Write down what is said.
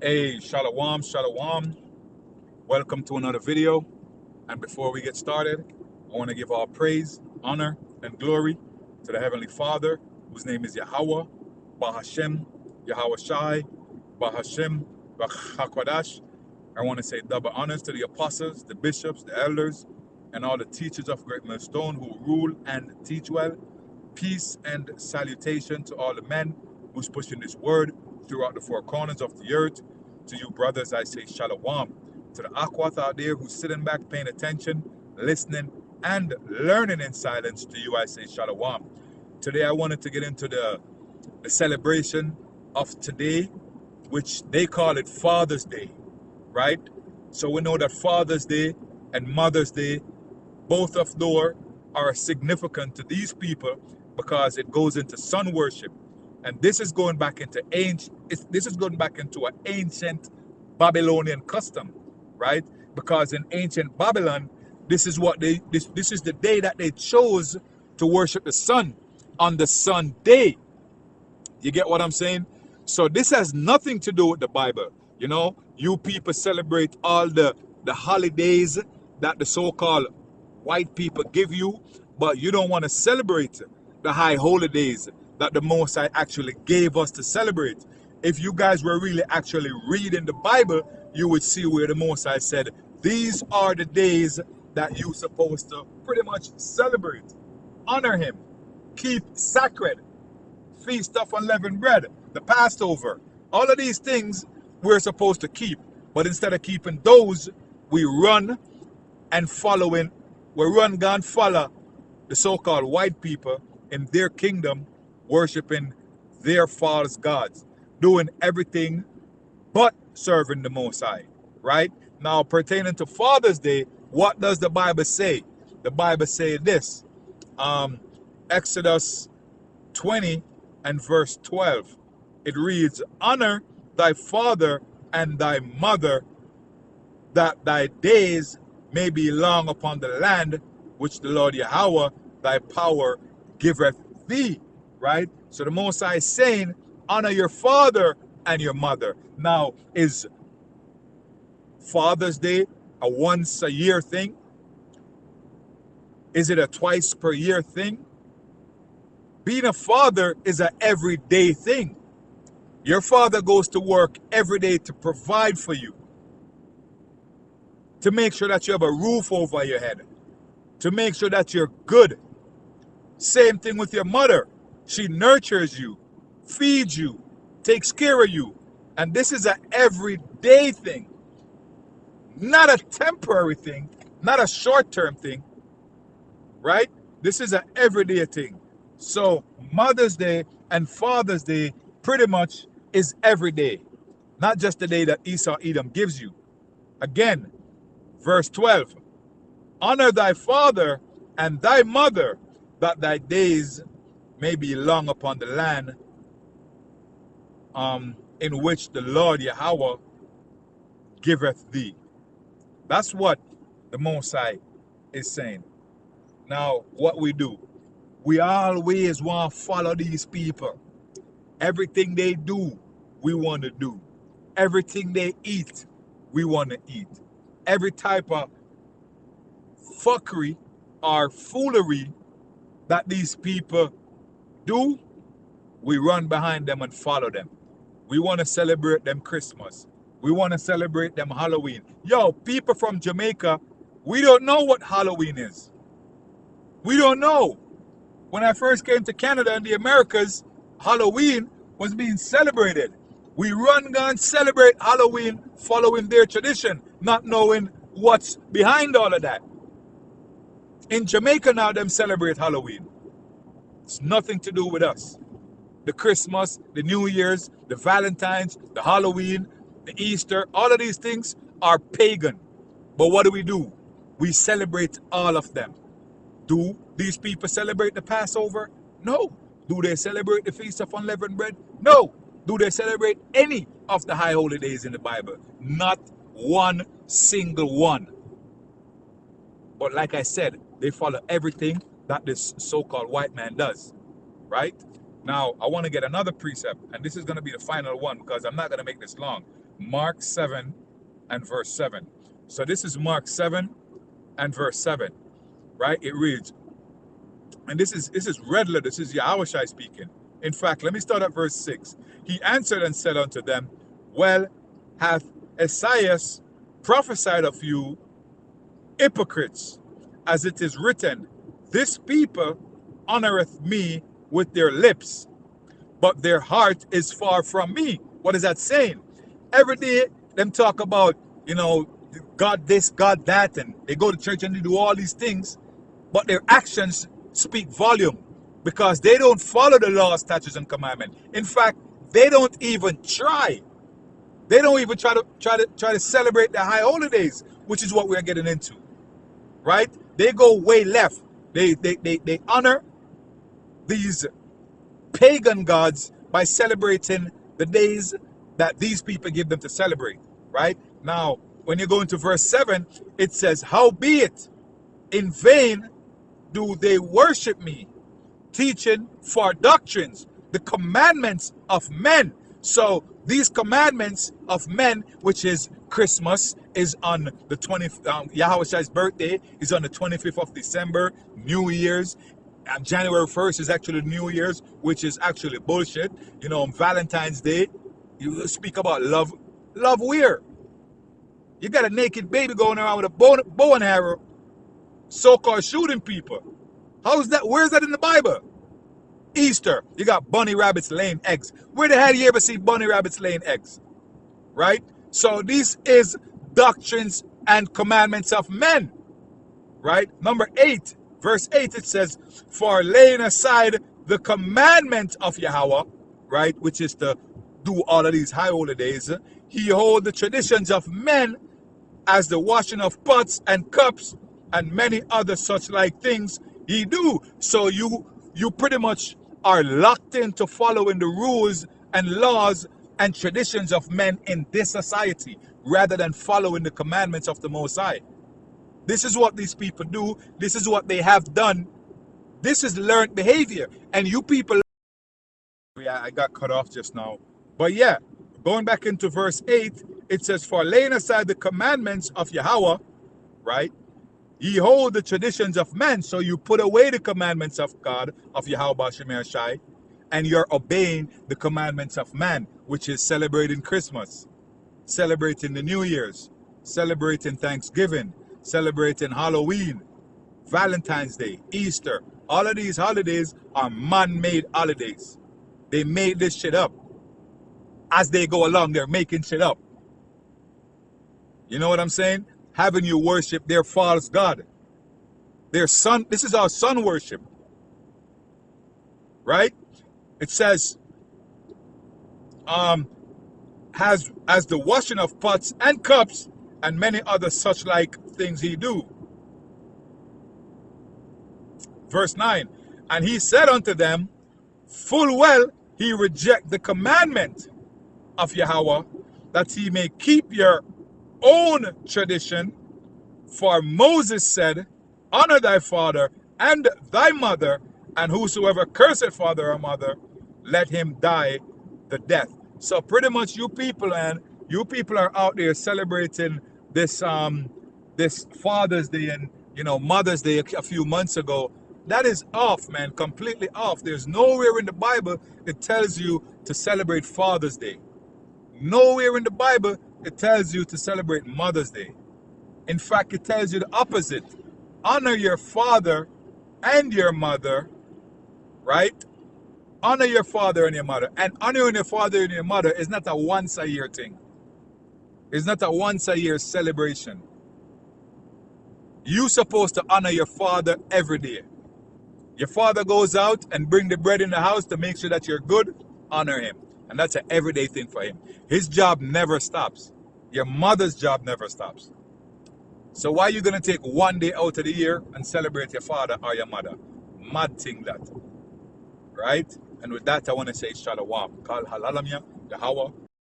Hey, Shalom, Shalom. Welcome to another video. And before we get started, I want to give all praise, honor, and glory to the Heavenly Father, whose name is Yahweh, Bahashem, Yahweh Shai, Bahashem, Bachakwadash. I want to say double honors to the apostles, the bishops, the elders, and all the teachers of Great Millstone who rule and teach well. Peace and salutation to all the men who's pushing this word throughout the four corners of the earth. To you brothers, I say shalom. To the Akwath out there who's sitting back, paying attention, listening, and learning in silence, to you I say shalom. Today I wanted to get into the celebration of today, which they call it Father's Day, right? So we know that Father's Day and Mother's Day, both of those are significant to these people because it goes into sun worship. And this is going back into an ancient Babylonian custom, right? Because in ancient Babylon, this is the day that they chose to worship the sun on the sun day. You get what I'm saying? So this has nothing to do with the Bible. You know, you people celebrate all the holidays that the so-called white people give you, but you don't want to celebrate the high holy days that the Most High actually gave us to celebrate. If you guys were really actually reading the Bible, you would see where the Most High said, these are the days that you're supposed to pretty much celebrate, honor Him, keep sacred, feast of unleavened bread, the Passover. All of these things we're supposed to keep. But instead of keeping those, we run and follow the so-called white people in their kingdom, worshiping their false gods, doing everything but serving the Most High, right? Now, pertaining to Father's Day, what does the Bible say? The Bible says this, Exodus 20 and verse 12. It reads, honor thy father and thy mother, that thy days may be long upon the land which the Lord Yahweh thy power giveth thee, right? So the Most High is saying, honor your father and your mother. Now, is Father's Day a once a year thing? Is it a twice per year thing? Being a father is an everyday thing. Your father goes to work every day to provide for you, to make sure that you have a roof over your head, to make sure that you're good. Same thing with your mother. She nurtures you, feeds you, takes care of you. And this is an everyday thing, not a temporary thing, not a short-term thing, right? This is an everyday thing. So Mother's Day and Father's Day pretty much is every day, not just the day that Esau Edom gives you. Again, verse 12, honor thy father and thy mother, that thy days may be long upon the land in which the Lord Yahweh giveth thee. That's what the Most High is saying. Now, what we do, we always want to follow these people. Everything they do, we want to do. Everything they eat, we want to eat. Every type of fuckery or foolery that these people do, we run behind them and follow them. We want to celebrate them Christmas. We want to celebrate them Halloween. Yo, people from Jamaica, we don't know what Halloween is. We don't know. When I first came to Canada and the Americas, Halloween was being celebrated. We run and celebrate Halloween following their tradition, not knowing what's behind all of that. In Jamaica now, them celebrate Halloween. It's nothing to do with us. The Christmas, the New Year's, the Valentine's, the Halloween, the Easter, all of these things are pagan. But what do? We celebrate all of them. Do these people celebrate the Passover? No. Do they celebrate the Feast of Unleavened Bread? No. Do they celebrate any of the high holy days in the Bible? Not one single one. But like I said, they follow everything that this so-called white man does, right? Now, I want to get another precept, and this is going to be the final one because I'm not going to make this long. Mark 7 and verse 7. So this is Mark 7 and verse 7, right? It reads, and this is Redler, this is Yahushua speaking. In fact, let me start at verse 6. He answered and said unto them, well, hath Esaias prophesied of you hypocrites, as it is written, this people honoreth me with their lips, but their heart is far from me. What is that saying? Every day, them talk about, God this, God that, and they go to church and they do all these things, but their actions speak volume because they don't follow the law, statutes, and commandments. In fact, they don't even try. They don't even try to celebrate the high holidays, which is what we're getting into, right? They go way left. They honor these pagan gods by celebrating the days that these people give them to celebrate, right? Now, when you go into verse 7, it says, howbeit in vain do they worship me, teaching for doctrines the commandments of men. So these commandments of men, which is Christmas, is on the 20th, Yahushua's birthday is on the 25th of December, New Year's, and January 1st is actually New Year's, which is actually bullshit. On Valentine's Day, you speak about love. Love where? You got a naked baby going around with a bow and arrow, so-called shooting people. How's that? Where's that in the Bible? Easter, you got bunny rabbits laying eggs. Where the hell you ever see bunny rabbits laying eggs? Right? So this is doctrines and commandments of men. Right? Number 8, verse 8, it says, for laying aside the commandment of Yahweh, right, which is to do all of these high holidays, he hold the traditions of men as the washing of pots and cups and many other such like things he do. So you pretty much are locked into following the rules and laws and traditions of men in this society rather than following the commandments of the Most High. This is what these people do. This is what they have done. This is learned behavior. And you people... Yeah, I got cut off just now. But yeah, going back into verse 8, it says, for laying aside the commandments of Yahweh, right? Ye hold the traditions of men. So you put away the commandments of God, of Yahweh Shemir Shai, and you're obeying the commandments of man, which is celebrating Christmas, celebrating the New Year's, celebrating Thanksgiving, celebrating Halloween, Valentine's Day, Easter. All of these holidays are man-made holidays. They made this shit up. As they go along, they're making shit up. You know what I'm saying? Having you worship their false god. Their sun. This is our sun worship. Right? It says, has as the washing of pots and cups and many other such like things he do. Verse 9, and he said unto them, full well he reject the commandment of Yahweh, that he may keep your own tradition. For Moses said, honor thy father and thy mother, and whosoever curseth father or mother, let him die the death. So pretty much you people are out there celebrating this this Father's Day and Mother's Day a few months ago. That is off, man, completely off. There's nowhere in the Bible it tells you to celebrate Father's Day. Nowhere in the Bible it tells you to celebrate Mother's Day. In fact, it tells you the opposite. Honor your father and your mother, right? Honor your father and your mother. And honoring your father and your mother is not a once-a-year thing. It's not a once-a-year celebration. You're supposed to honor your father every day. Your father goes out and bring the bread in the house to make sure that you're good. Honor him. And that's an everyday thing for him. His job never stops. Your mother's job never stops. So why are you going to take one day out of the year and celebrate your father or your mother? Mad thing that. Right? And with that, I want to say Shalom. Kal Halalamya, Yahweh,